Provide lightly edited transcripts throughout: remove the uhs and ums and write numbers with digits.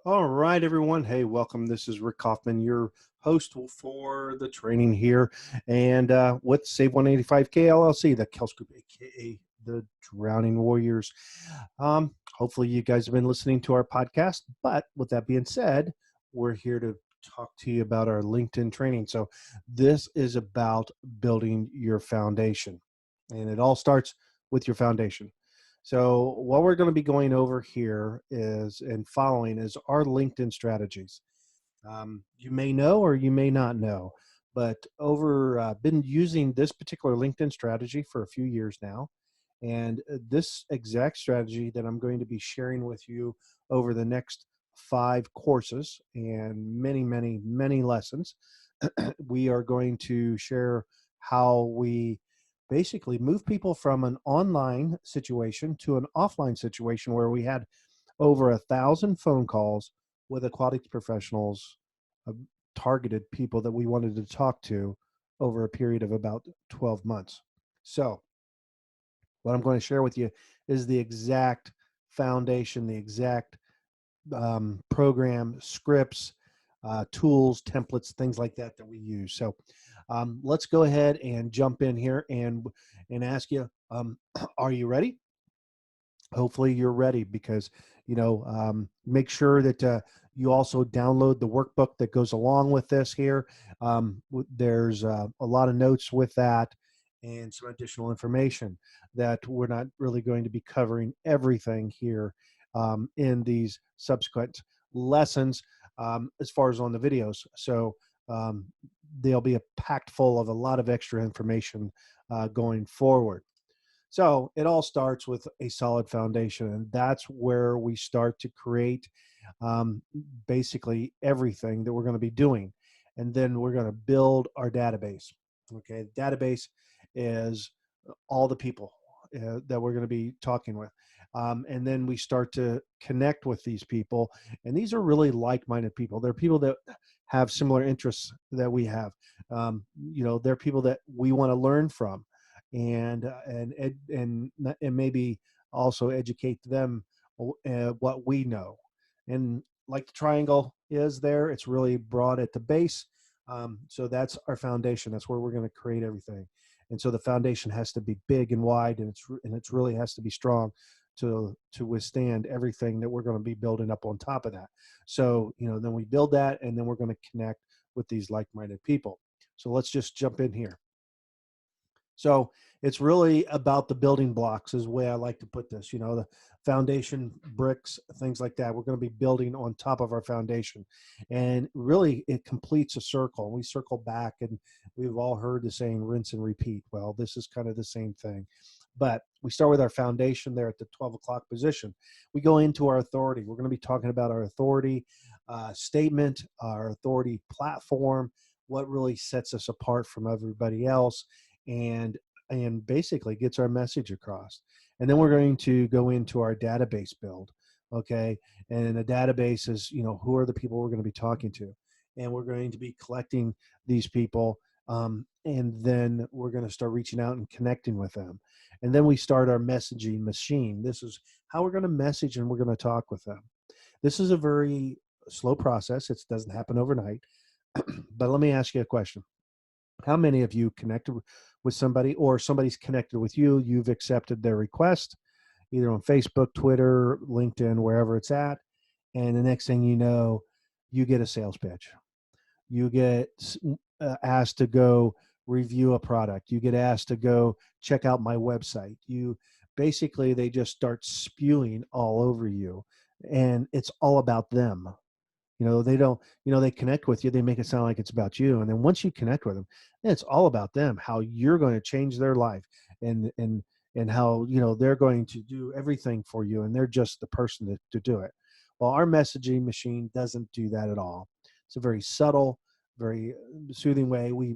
All right, everyone. Hey, welcome. This is Rick Kaufman, your host for the training here, and with Save 185K LLC, the Kels Group, aka the Drowning Warriors. Hopefully, you guys have been listening to our podcast. But with that being said, we're here to talk to you about our LinkedIn training. So, this is about building your foundation, and it all starts with your foundation. So what we're going to be going over here is and following is our LinkedIn strategies. You may know or you may not know, but over been using this particular LinkedIn strategy for a few years now, and this exact strategy that I'm going to be sharing with you over the next 5 courses and many lessons. We are going to share how we basically move people from an online situation to an offline situation where we had over 1,000 phone calls with aquatics professionals, uh, targeted people that we wanted to talk to over a period of about 12 months. So, what I'm going to share with you is the exact foundation, the exact program, scripts, tools, templates, things like that that we use. So let's go ahead and jump in here and ask you, are you ready? Hopefully you're ready because make sure that you also download the workbook that goes along with this here. There's a lot of notes with that and some additional information that we're not really going to be covering everything here in these subsequent lessons as far as on the videos. So um, they'll be packed full of a lot of extra information going forward. So it all starts with a solid foundation, and that's where we start to create um, basically everything that we're going to be doing. And then we're going to build our database. Okay, the database is all the people that we're going to be talking with. And then we start to connect with these people. And these are really like minded people. They're people that have similar interests that we have. They're people that we want to learn from and maybe also educate them what we know. And like the triangle is there, it's really broad at the base. So that's our foundation. That's where we're going to create everything. And so the foundation has to be big and wide, and it's really has to be strong to withstand everything that we're going to be building up on top of that. So then we build that, and then we're going to connect with these like-minded people. So let's just jump in here. So it's really about the building blocks, is the way I like to put this. The foundation bricks, things like that. We're going to be building on top of our foundation, and really it completes a circle. We circle back, and we've all heard the saying "rinse and repeat." Well, this is kind of the same thing, but we start with our foundation there at the 12 o'clock position. We go into our authority. We're going to be talking about our authority statement, our authority platform, what really sets us apart from everybody else and and basically gets our message across. And then we're going to go into our database build. Okay. And a database is, who are the people we're going to be talking to? And we're going to be collecting these people. And then we're going to start reaching out and connecting with them. And then we start our messaging machine. This is how we're going to message and we're going to talk with them. This is a very slow process. It doesn't happen overnight. But let me ask you a question. How many of you connected with somebody or somebody's connected with you? You've accepted their request either on Facebook, Twitter, LinkedIn, wherever it's at. And the next thing you know, you get a sales pitch. You get asked to go review a product. You get asked to go check out my website. They just start spewing all over you. And it's all about them. They don't, they connect with you, they make it sound like it's about you. And then once you connect with them, it's all about them, how you're going to change their life and how, they're going to do everything for you. And they're just the person to do it. Well, our messaging machine doesn't do that at all. It's a very subtle, very soothing way. We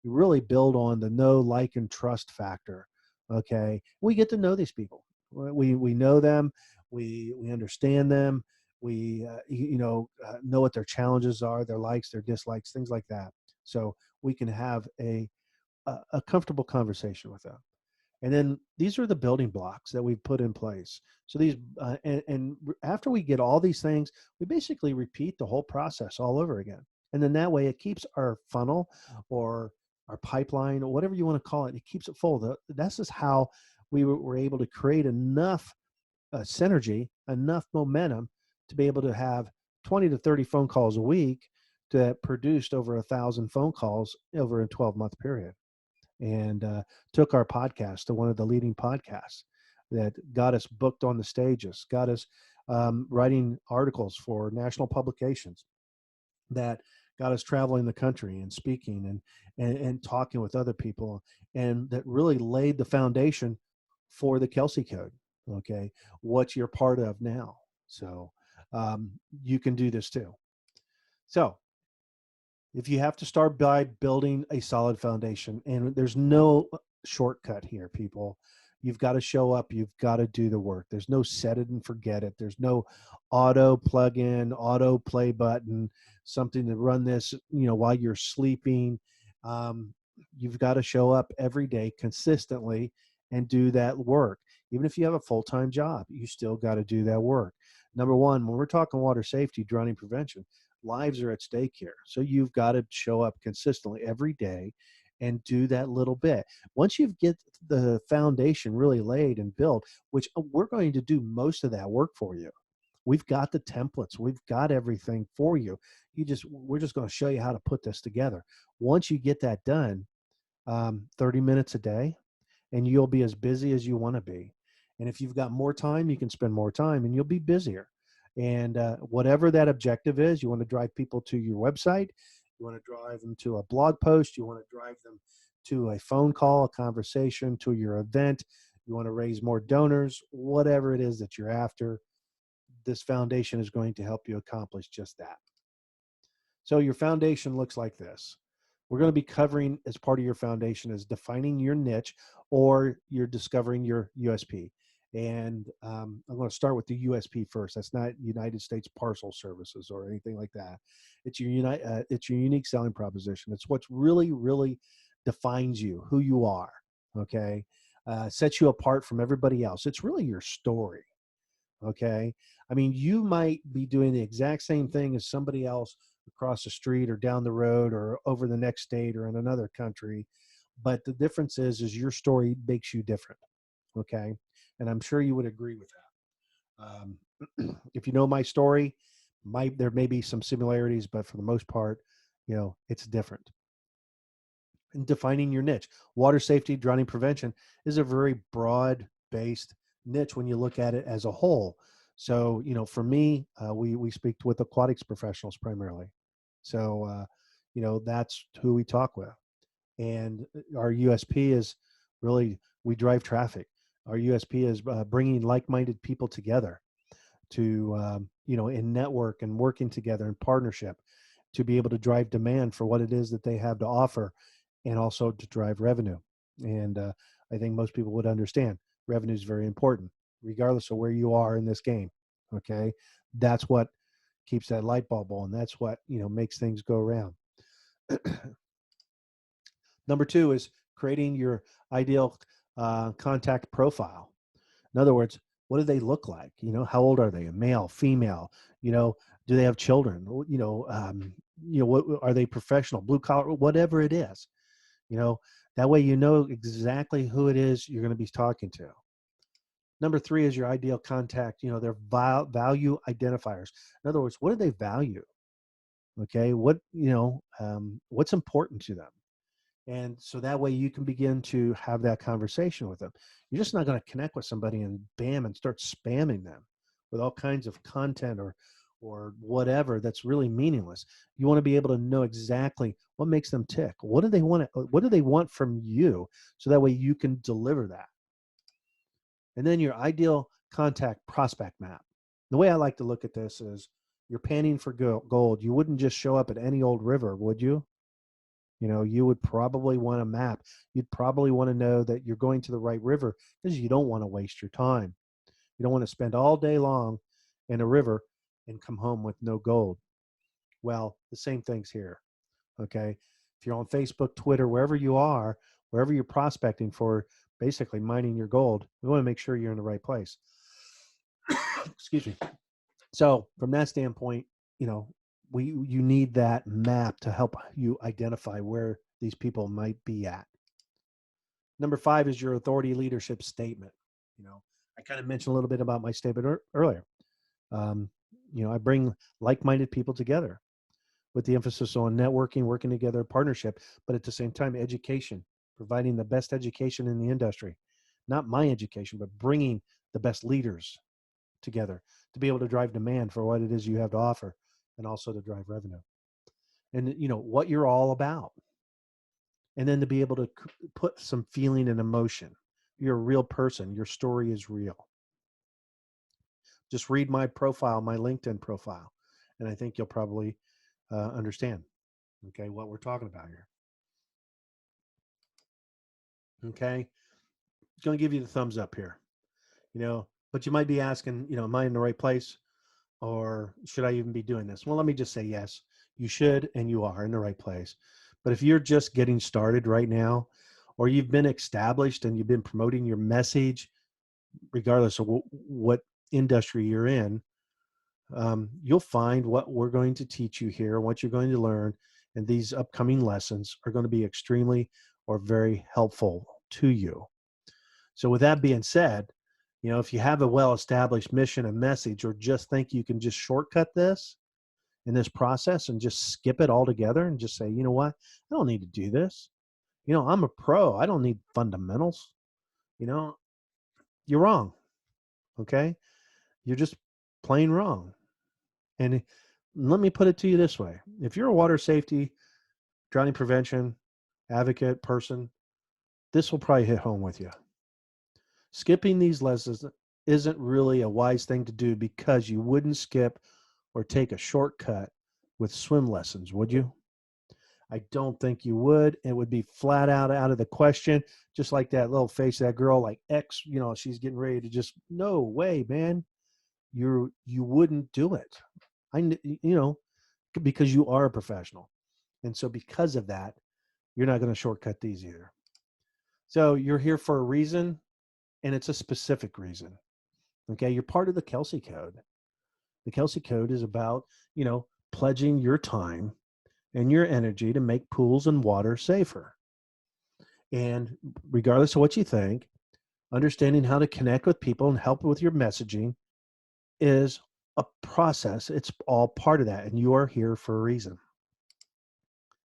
really build on the know, like, and trust factor. Okay. We get to know these people. We know them. We understand them. We know what their challenges are, their likes, their dislikes, things like that. So we can have a comfortable conversation with them. And then these are the building blocks that we've put in place. So these, after we get all these things, we basically repeat the whole process all over again. And then that way it keeps our funnel or our pipeline or whatever you want to call it, it keeps it full. That's just how we were able to create enough synergy, enough momentum to be able to have 20 to 30 phone calls a week that produced over 1,000 phone calls over a 12-month period, and took our podcast to one of the leading podcasts that got us booked on the stages, got us writing articles for national publications, that got us traveling the country and speaking and talking with other people, and that really laid the foundation for the Kelsey Code. Okay, what you're part of now. So you can do this too. So if you have to start by building a solid foundation, and there's no shortcut here, people. You've got to show up, you've got to do the work. There's no set it and forget it. There's no auto plug in, auto play button, something to run this, while you're sleeping. um, you've got to show up every day consistently and do that work. Even if you have a full-time job, you still got to do that work. Number one, when we're talking water safety, drowning prevention, lives are at stake here. So you've got to show up consistently every day and do that little bit. Once you get the foundation really laid and built, which we're going to do most of that work for you. We've got the templates, we've got everything for you. We're just going to show you how to put this together. Once you get that done, 30 minutes a day, and you'll be as busy as you want to be. And if you've got more time, you can spend more time and you'll be busier. And whatever that objective is, you want to drive people to your website, you want to drive them to a blog post, you want to drive them to a phone call, a conversation, to your event, you want to raise more donors, whatever it is that you're after, this foundation is going to help you accomplish just that. So your foundation looks like this. We're going to be covering, as part of your foundation, is defining your niche, or you're discovering your USP. And I'm going to start with the USP first. That's not United States Parcel Services or anything like that. It's it's your unique selling proposition. It's what's really, really defines you, who you are. Okay, sets you apart from everybody else. It's really your story. Okay, I mean, you might be doing the exact same thing as somebody else across the street or down the road or over the next state or in another country, but the difference is your story makes you different. Okay, and I'm sure you would agree with that. If you know my story, there may be some similarities, but for the most part, it's different. And defining your niche, water safety, drowning prevention is a very broad based niche when you look at it as a whole. So, for me, we speak with aquatics professionals primarily. So, that's who we talk with. And our USP is really, we drive traffic. Our USP is bringing like-minded people together to, in network and working together in partnership to be able to drive demand for what it is that they have to offer, and also to drive revenue. And I think most people would understand revenue is very important, regardless of where you are in this game. Okay, that's what keeps that light bulb on. That's what makes things go around. Number two is creating your ideal contact profile. In other words, what do they look like? How old are they? A male, female? Do they have children? What are they, professional, blue collar, whatever it is? That way exactly who it is you're going to be talking to. Number three is your ideal contact. Their value identifiers. In other words, what do they value? Okay, what's important to them? And so that way you can begin to have that conversation with them. You're just not going to connect with somebody and bam and start spamming them with all kinds of content or whatever that's really meaningless. You want to be able to know exactly what makes them tick. What do they want from you, so that way you can deliver that. And then your ideal contact prospect map. The way I like to look at this is, you're panning for gold. You wouldn't just show up at any old river, would you? You would probably want a map. You'd probably want to know that you're going to the right river, because you don't want to waste your time. You don't want to spend all day long in a river and come home with no gold. Well, the same thing's here. Okay. If you're on Facebook, Twitter, wherever you are, wherever you're prospecting for, basically mining your gold. We want to make sure you're in the right place. Excuse me. So from that standpoint, you know, you need that map to help you identify where these people might be at. Number 5 is your authority leadership statement. You know, I kind of mentioned a little bit about my statement earlier. Um, you know, I bring like-minded people together with the emphasis on networking, working together, partnership, but at the same time, education, providing the best education in the industry. Not my education, but bringing the best leaders together to be able to drive demand for what it is you have to offer and also to drive revenue. And, you know, what you're all about. And then to be able to put some feeling and emotion. You're a real person. Your story is real. Just read my profile, my LinkedIn profile, and I think you'll probably understand, okay, what we're talking about here. Okay, going to give you the thumbs up here, you know, but you might be asking, you know, am I in the right place, or should I even be doing this? Well, let me just say yes, you should, and you are in the right place. But if you're just getting started right now, or you've been established and you've been promoting your message, regardless of what industry you're in, you'll find what we're going to teach you here, what you're going to learn, and these upcoming lessons are going to be extremely or very helpful to you. So with that being said, you know, if you have a well-established mission and message, or just think you can just shortcut this in this process and just skip it altogether and just say, you know what, I don't need to do this. You know, I'm a pro. I don't need fundamentals. You know, you're wrong. Okay. You're just plain wrong. And let me put it to you this way. If you're a water safety, drowning prevention advocate person, this will probably hit home with you. Skipping these lessons isn't really a wise thing to do, because you wouldn't skip or take a shortcut with swim lessons, would you? I don't think you would. It would be flat out of the question. Just like that little face of that girl, like X, you know, she's getting ready to just, no way, man. You wouldn't do it. You know, because you are a professional. And so because of that, you're not going to shortcut these either. So you're here for a reason, and it's a specific reason. Okay. You're part of the Kelsey Code. The Kelsey Code is about, you know, pledging your time and your energy to make pools and water safer. And regardless of what you think, understanding how to connect with people and help with your messaging is a process. It's all part of that. And you are here for a reason.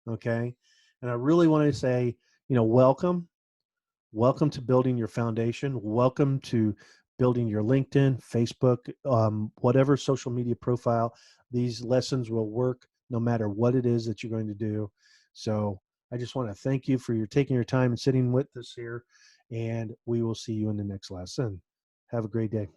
Okay. And I really want to say, you know, welcome. Welcome to building your foundation. Welcome to building your LinkedIn, Facebook, whatever social media profile. These lessons will work no matter what it is that you're going to do. So I just want to thank you for your taking your time and sitting with us here. And we will see you in the next lesson. Have a great day.